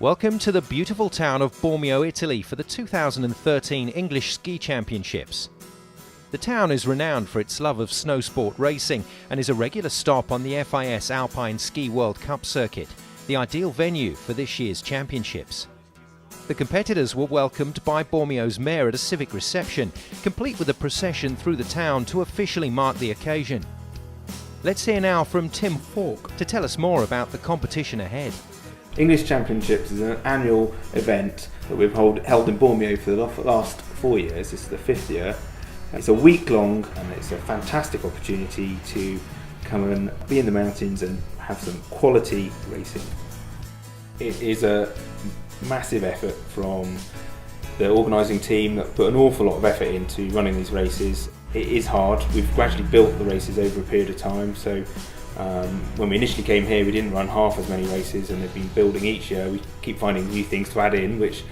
Welcome to the beautiful town of Bormio, Italy for the 2013 English Ski Championships. The town is renowned for its love of snow sport racing and is a regular stop on the FIS Alpine Ski World Cup circuit, the ideal venue for this year's championships. The competitors were welcomed by Bormio's mayor at a civic reception, complete with a procession through the town to officially mark the occasion. Let's hear now from Tim Falk to tell us more about the competition ahead. English Championships is an annual event that we've held in Bormio for the last 4 years. This is the 5th year. It's a week long and it's a fantastic opportunity to come and be in the mountains and have some quality racing. It is a massive effort from the organising team that put an awful lot of effort into running these races. It is hard. We've gradually built the races over a period of time, so when we initially came here we didn't run half as many races, and they've been building each year. We keep finding new things to add in, which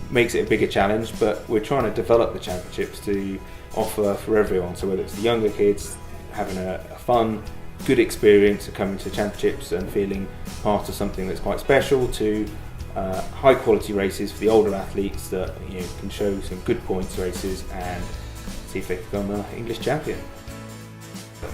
makes it a bigger challenge, but we're trying to develop the championships to offer for everyone. So whether it's the younger kids having a fun, good experience of coming to championships and feeling part of something that's quite special, to high quality races for the older athletes that can show some good points races and see if they can become an English champion.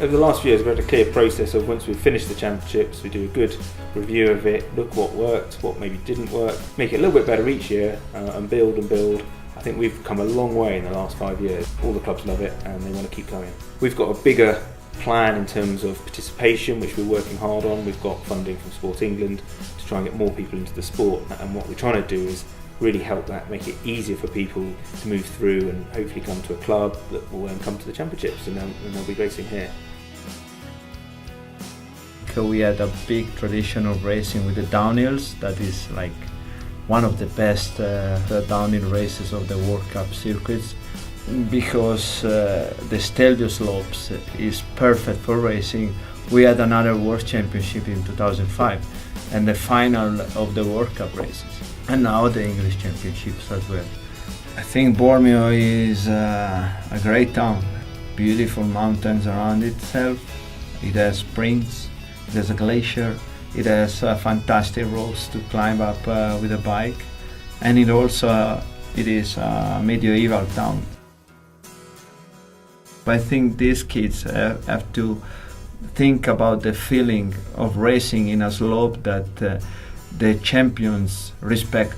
Over the last few years we've had a clear process of, once we've finished the championships, we do a good review of it, look what worked, what maybe didn't work, make it a little bit better each year, and build. I think we've come a long way in the last 5 years. All the clubs love it and they want to keep going. We've got a bigger plan in terms of participation, which we're working hard on. We've got funding from Sport England to try and get more people into the sport, and what we're trying to do is really help that, make it easier for people to move through and hopefully come to a club that will then come to the championships, and they'll be racing here. We had a big tradition of racing with the downhills. That is like one of the best downhill races of the World Cup circuits, because the Stelvio slopes is perfect for racing. We had another World Championship in 2005 and the final of the World Cup races, and now the English Championships as well. I think Bormio is a great town, beautiful mountains around itself. It has springs, it has a glacier, it has fantastic roads to climb up with a bike, and it is a medieval town. I think these kids have to think about the feeling of racing in a slope that the champions respect.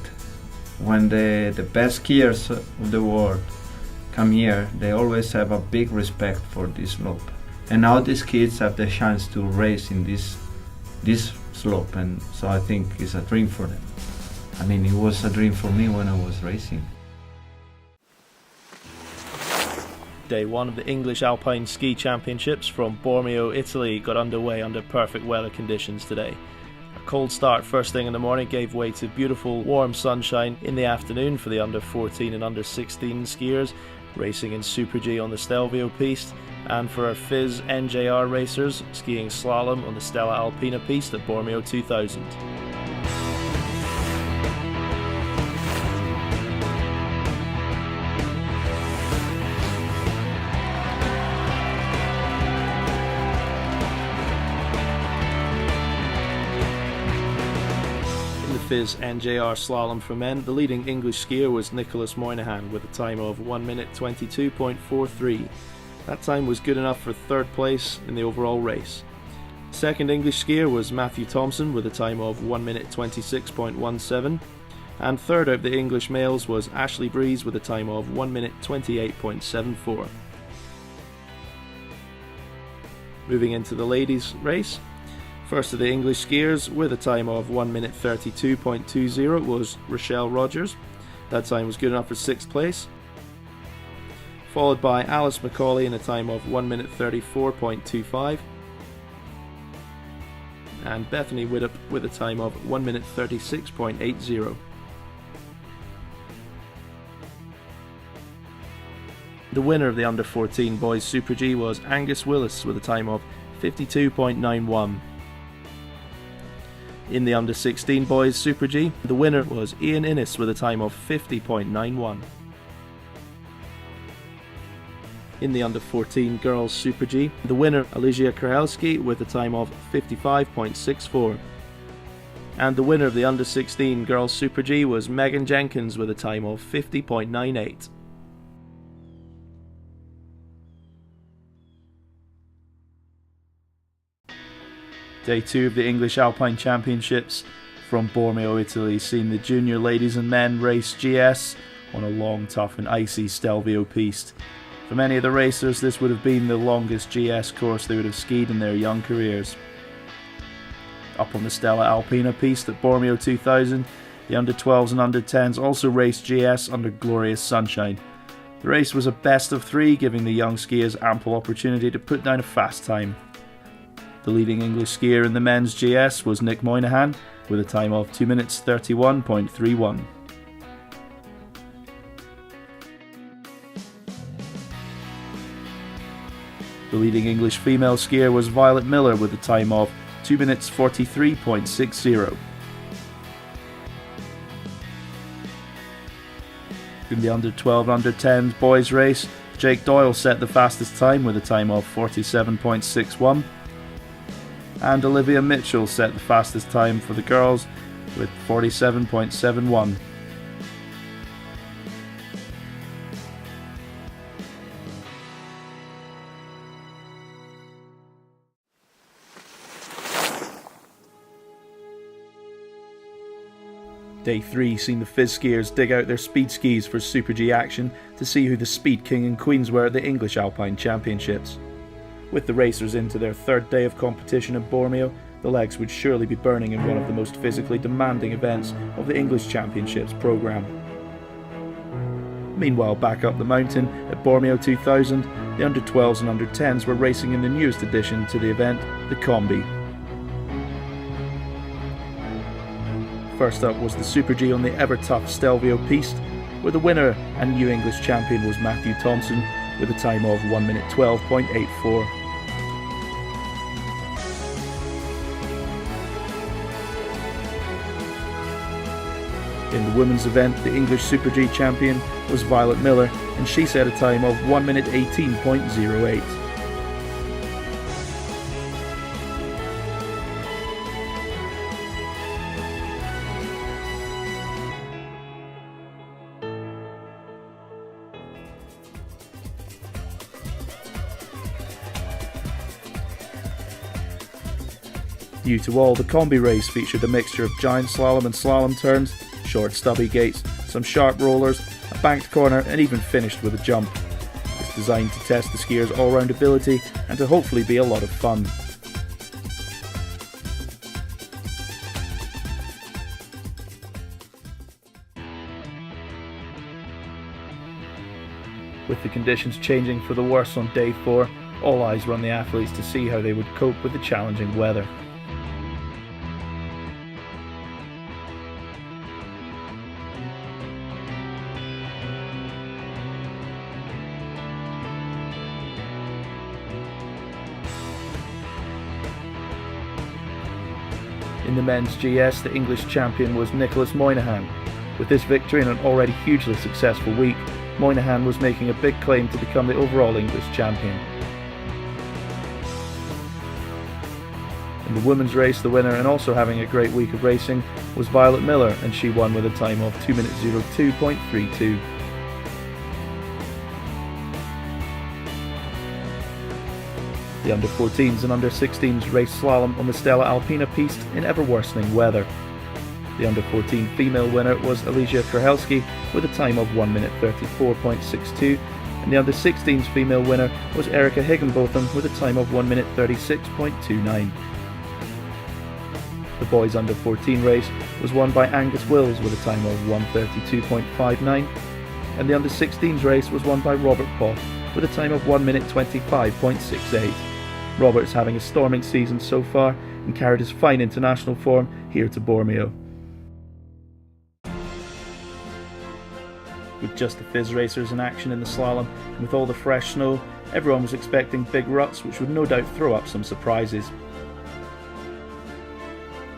When the best skiers of the world come here, they always have a big respect for this slope. And now these kids have the chance to race in this slope, and so I think it's a dream for them. I mean, it was a dream for me when I was racing. Day one of the English Alpine Ski Championships from Bormio, Italy got underway under perfect weather conditions today. A cold start first thing in the morning gave way to beautiful warm sunshine in the afternoon for the under 14 and under 16 skiers racing in Super G on the Stelvio piste, and for our FIS NJR racers skiing slalom on the Stella Alpina piste at Bormio 2000. FIS NJR slalom for men, the leading English skier was Nicholas Moynihan with a time of 1 minute 22.43. That time was good enough for third place in the overall race. Second English skier was Matthew Thompson with a time of 1 minute 26.17, and third of the English males was Ashley Breeze with a time of 1 minute 28.74. Moving into the ladies' race, first of the English skiers with a time of 1 minute 32.20 was Rochelle Rogers. That time was good enough for 6th place. Followed by Alice Macaulay in a time of 1 minute 34.25. And Bethany Widdop with a time of 1 minute 36.80. The winner of the under 14 boys Super G was Angus Willis with a time of 52.91. In the under 16 boys Super G, the winner was Ian Innes with a time of 50.91. In the under 14 girls Super G, the winner Alicia Krahelski with a time of 55.64. And the winner of the under-16 Girls Super G was Megan Jenkins with a time of 50.98. Day 2 of the English Alpine Championships from Bormio, Italy, seen the junior ladies and men race GS on a long, tough and icy Stelvio piste. For many of the racers, this would have been the longest GS course they would have skied in their young careers. Up on the Stella Alpina piste at Bormio 2000, the under-12s and under-10s also raced GS under glorious sunshine. The race was a best of 3, giving the young skiers ample opportunity to put down a fast time. The leading English skier in the men's GS was Nick Moynihan with a time of 2 minutes 31.31. The leading English female skier was Violet Miller with a time of 2 minutes 43.60. In the under-12 and under-10s boys race, Jake Doyle set the fastest time with a time of 47.61, and Olivia Mitchell set the fastest time for the girls with 47.71. Day 3 seen the Fizz skiers dig out their speed skis for Super G action to see who the Speed King and Queens were at the English Alpine Championships. With the racers into their third day of competition at Bormio, the legs would surely be burning in one of the most physically demanding events of the English Championships programme. Meanwhile, back up the mountain at Bormio 2000, the under-12s and under-10s were racing in the newest addition to the event, the Combi. First up was the Super G on the ever-tough Stelvio piste, where the winner and new English champion was Matthew Thompson with a time of 1 minute 12.84. In the women's event, the English Super G champion was Violet Miller, and she set a time of 1 minute 18.08. Due to all, the Combi race featured a mixture of giant slalom and slalom turns, short stubby gates, some sharp rollers, a banked corner and even finished with a jump. It's designed to test the skiers' all-round ability and to hopefully be a lot of fun. With the conditions changing for the worse on day 4, all eyes were on the athletes to see how they would cope with the challenging weather. In the men's GS, the English champion was Nicholas Moynihan. With this victory in an already hugely successful week, Moynihan was making a big claim to become the overall English champion. In the women's race, the winner and also having a great week of racing was Violet Miller, and she won with a time of 2 minutes 02.32. The under-14s and under-16s raced slalom on the Stella Alpina piste in ever-worsening weather. The under-14 female winner was Alicia Krahelski with a time of 1 minute 34.62, and the under-16s female winner was Erica Higginbotham with a time of 1 minute 36.29. The boys under-14 race was won by Angus Wills with a time of 1:32.59, and the under-16s race was won by Robert Poff with a time of 1 minute 25.68. Robert's having a storming season so far and carried his fine international form here to Bormio. With just the Fizz racers in action in the slalom and with all the fresh snow, everyone was expecting big ruts which would no doubt throw up some surprises.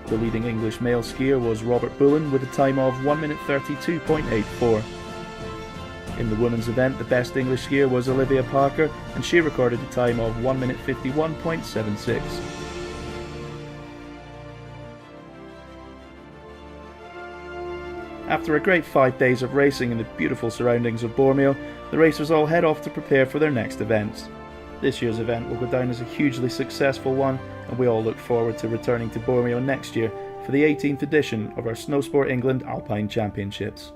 The leading English male skier was Robert Bullen with a time of 1 minute 32.84. In the women's event, the best English skier was Olivia Parker, and she recorded a time of 1 minute 51.76. After a great 5 days of racing in the beautiful surroundings of Bormio, the racers all head off to prepare for their next events. This year's event will go down as a hugely successful one, and we all look forward to returning to Bormio next year for the 18th edition of our Snowsport England Alpine Championships.